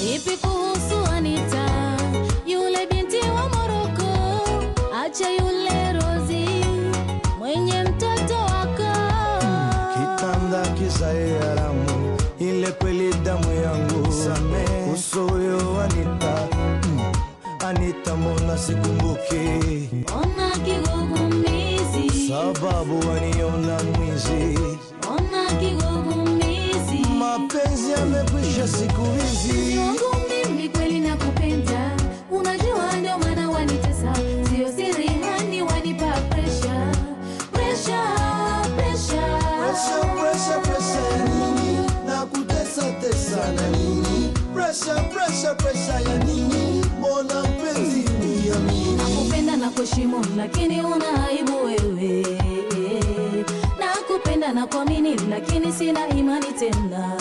Ipi kuhusu Anita, yule binti wa Moroko? Acha yule Rozi, mwenye mtoto wako. Kitanda kisae haramu, ile kweli damu yangu. Same uso huyo Anita, Anita mbona sikumbuki? Ona kigugumizi, sababu waniona mwizi. Ona kigugumizi, mapenzi yamekwisha siku hizi. Mungu mimi kweli nakupenda, unajua ndio maana wanitesa. Sio siri hani wanipa pressure. Pressure, pressure, pressure, pressure, pressure ya nini? Nakutesa tesa na nini? Pressure, pressure, pressure ya nini? Mbona mpenzi uniamini? Nakupenda na kuheshimu lakini una aibu wewe. Nakupenda na kuamini lakini sina imani tena.